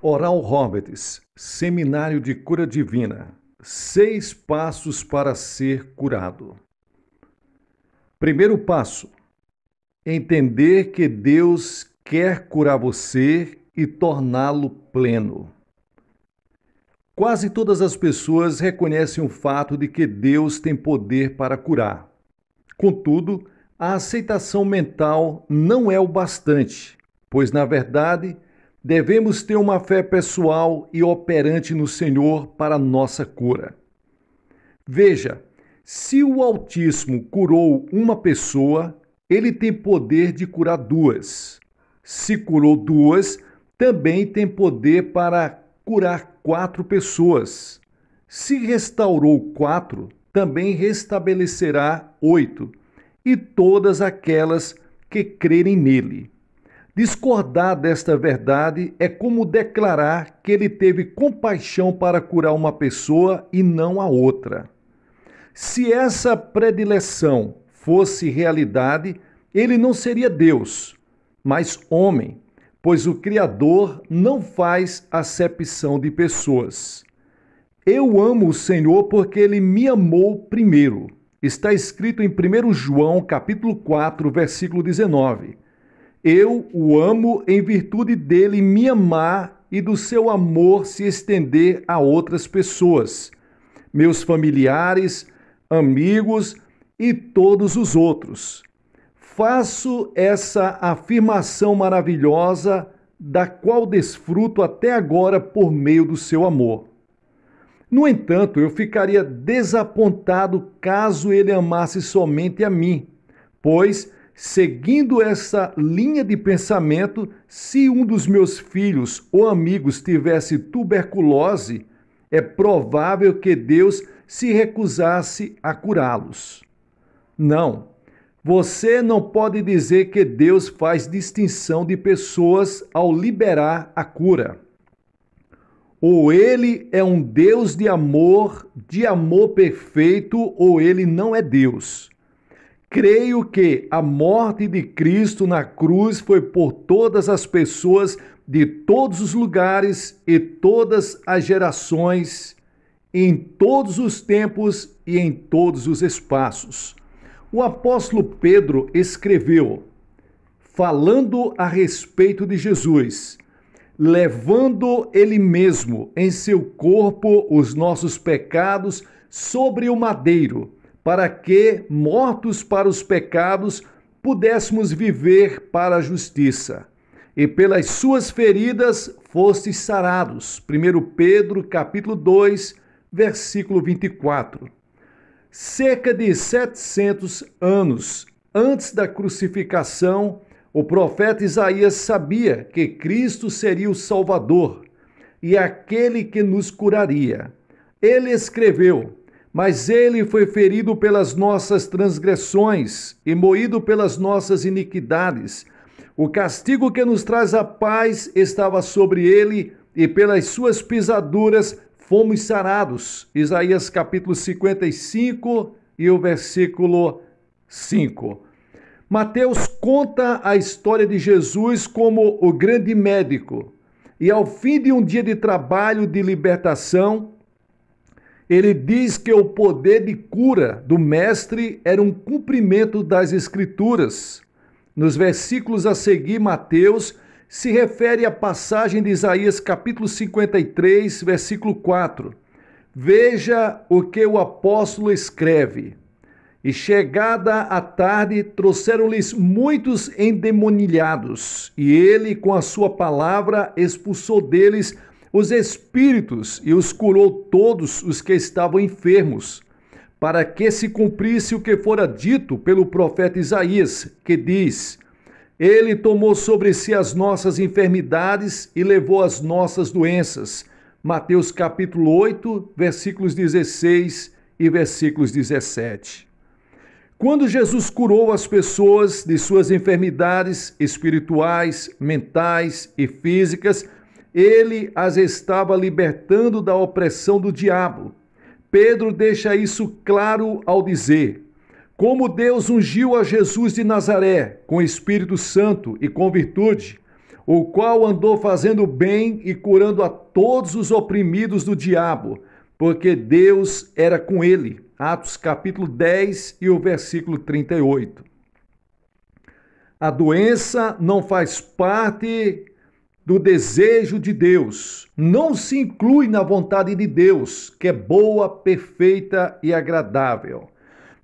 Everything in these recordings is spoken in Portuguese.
Oral Roberts, Seminário de Cura Divina. 6 passos para ser curado. Primeiro passo: entender que Deus quer curar você e torná-lo pleno. Quase todas as pessoas reconhecem o fato de que Deus tem poder para curar. Contudo, a aceitação mental não é o bastante, pois, na verdade, devemos ter uma fé pessoal e operante no Senhor para nossa cura. Veja, se o Altíssimo curou uma pessoa, ele tem poder de curar 2. Se curou 2, também tem poder para curar 4 pessoas. Se restaurou 4, também restabelecerá 8, e todas aquelas que crerem nele. Discordar desta verdade é como declarar que ele teve compaixão para curar uma pessoa e não a outra. Se essa predileção fosse realidade, ele não seria Deus, mas homem, pois o Criador não faz acepção de pessoas. Eu amo o Senhor porque ele me amou primeiro. Está escrito em 1 João, capítulo 4, versículo 19. Eu o amo em virtude dele me amar e do seu amor se estender a outras pessoas, meus familiares, amigos e todos os outros. Faço essa afirmação maravilhosa, da qual desfruto até agora por meio do seu amor. No entanto, eu ficaria desapontado caso ele amasse somente a mim, pois, seguindo essa linha de pensamento, se um dos meus filhos ou amigos tivesse tuberculose, é provável que Deus se recusasse a curá-los. Não, você não pode dizer que Deus faz distinção de pessoas ao liberar a cura. Ou ele é um Deus de amor perfeito, ou ele não é Deus. Creio que a morte de Cristo na cruz foi por todas as pessoas de todos os lugares e todas as gerações, em todos os tempos e em todos os espaços. O apóstolo Pedro escreveu, falando a respeito de Jesus, levando ele mesmo em seu corpo os nossos pecados sobre o madeiro, para que, mortos para os pecados, pudéssemos viver para a justiça. E pelas suas feridas fostes sarados. 1 Pedro, capítulo 2, versículo 24. Cerca de 700 anos antes da crucificação, o profeta Isaías sabia que Cristo seria o Salvador e aquele que nos curaria. Ele escreveu: mas ele foi ferido pelas nossas transgressões e moído pelas nossas iniquidades. O castigo que nos traz a paz estava sobre ele, e pelas suas pisaduras fomos sarados. Isaías capítulo 55 e o versículo 5. Mateus conta a história de Jesus como o grande médico, e ao fim de um dia de trabalho de libertação, ele diz que o poder de cura do Mestre era um cumprimento das Escrituras. Nos versículos a seguir, Mateus se refere à passagem de Isaías capítulo 53, versículo 4. Veja o que o apóstolo escreve. E chegada a tarde, trouxeram-lhes muitos endemonilhados, e ele, com a sua palavra, expulsou deles os espíritos e os curou todos os que estavam enfermos, para que se cumprisse o que fora dito pelo profeta Isaías, que diz: ele tomou sobre si as nossas enfermidades e levou as nossas doenças. Mateus capítulo 8, versículos 16 e versículos 17. Quando Jesus curou as pessoas de suas enfermidades espirituais, mentais e físicas, ele as estava libertando da opressão do diabo. Pedro deixa isso claro ao dizer: como Deus ungiu a Jesus de Nazaré com o Espírito Santo e com virtude, o qual andou fazendo bem e curando a todos os oprimidos do diabo, porque Deus era com ele. Atos capítulo 10 e o versículo 38. A doença não faz parte do desejo de Deus, não se inclui na vontade de Deus, que é boa, perfeita e agradável.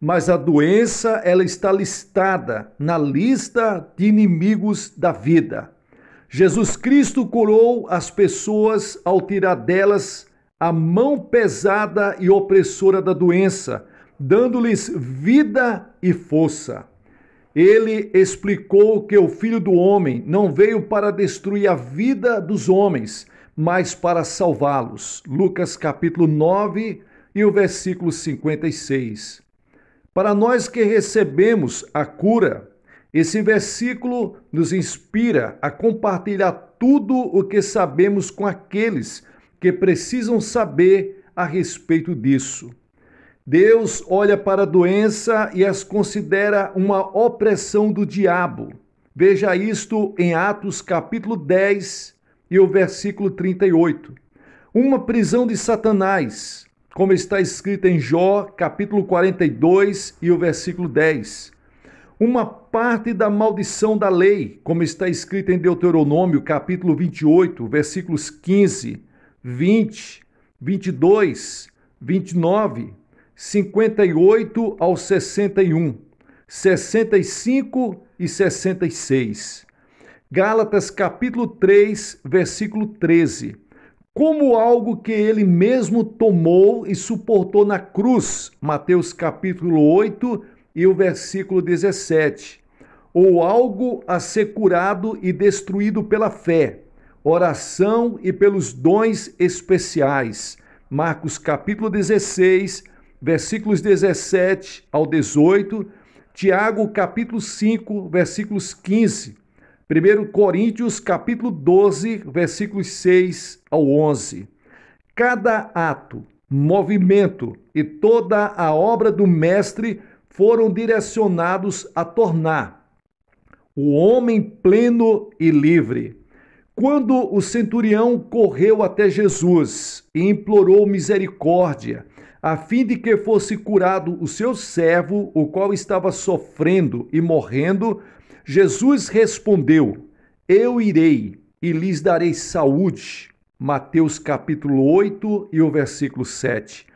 Mas a doença, ela está listada na lista de inimigos da vida. Jesus Cristo curou as pessoas ao tirar delas a mão pesada e opressora da doença, dando-lhes vida e força. Ele explicou que o Filho do Homem não veio para destruir a vida dos homens, mas para salvá-los. Lucas capítulo 9 e o versículo 56. Para nós que recebemos a cura, esse versículo nos inspira a compartilhar tudo o que sabemos com aqueles que precisam saber a respeito disso. Deus olha para a doença e as considera uma opressão do diabo. Veja isto em Atos capítulo 10 e o versículo 38. Uma prisão de Satanás, como está escrito em Jó capítulo 42 e o versículo 10. Uma parte da maldição da lei, como está escrito em Deuteronômio capítulo 28, versículos 15, 20, 22, 29, 58 ao 61, 65 e 66. Gálatas capítulo 3, versículo 13. Como algo que ele mesmo tomou e suportou na cruz, Mateus capítulo 8 e o versículo 17. Ou algo a ser curado e destruído pela fé, oração e pelos dons especiais, Marcos capítulo 16, versículos 17 ao 18, Tiago capítulo 5, versículos 15, 1 Coríntios capítulo 12, versículos 6 ao 11. Cada ato, movimento e toda a obra do Mestre foram direcionados a tornar o homem pleno e livre. Quando o centurião correu até Jesus e implorou misericórdia, a fim de que fosse curado o seu servo, o qual estava sofrendo e morrendo, Jesus respondeu: Eu irei e lhes darei saúde. Mateus capítulo 8 e o versículo 7.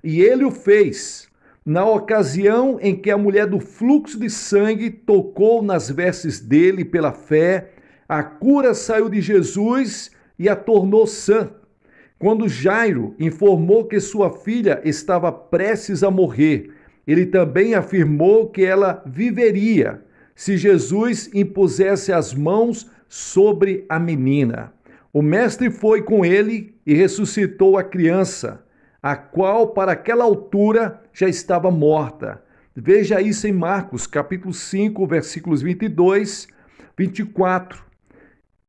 E ele o fez. Na ocasião em que a mulher do fluxo de sangue tocou nas vestes dele pela fé, a cura saiu de Jesus e a tornou sã. Quando Jairo informou que sua filha estava prestes a morrer, ele também afirmou que ela viveria se Jesus impusesse as mãos sobre a menina. O mestre foi com ele e ressuscitou a criança, a qual para aquela altura já estava morta. Veja isso em Marcos capítulo 5, versículos 22, 24,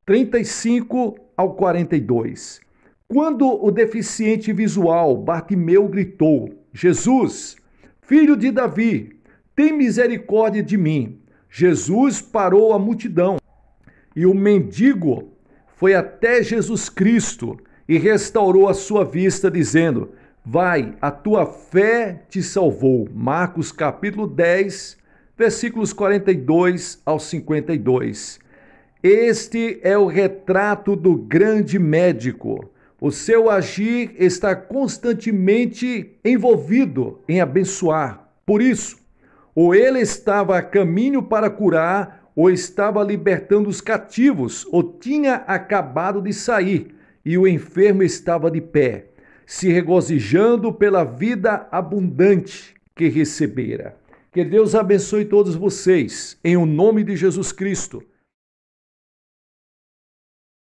35 ao 42. Quando o deficiente visual Bartimeu gritou: Jesus, filho de Davi, tem misericórdia de mim. Jesus parou a multidão e o mendigo foi até Jesus Cristo e restaurou a sua vista, dizendo: Vai, a tua fé te salvou. Marcos capítulo 10, versículos 42 ao 52. Este é o retrato do grande médico. O seu agir está constantemente envolvido em abençoar. Por isso, ou ele estava a caminho para curar, ou estava libertando os cativos, ou tinha acabado de sair, e o enfermo estava de pé, se regozijando pela vida abundante que recebera. Que Deus abençoe todos vocês, em o nome de Jesus Cristo.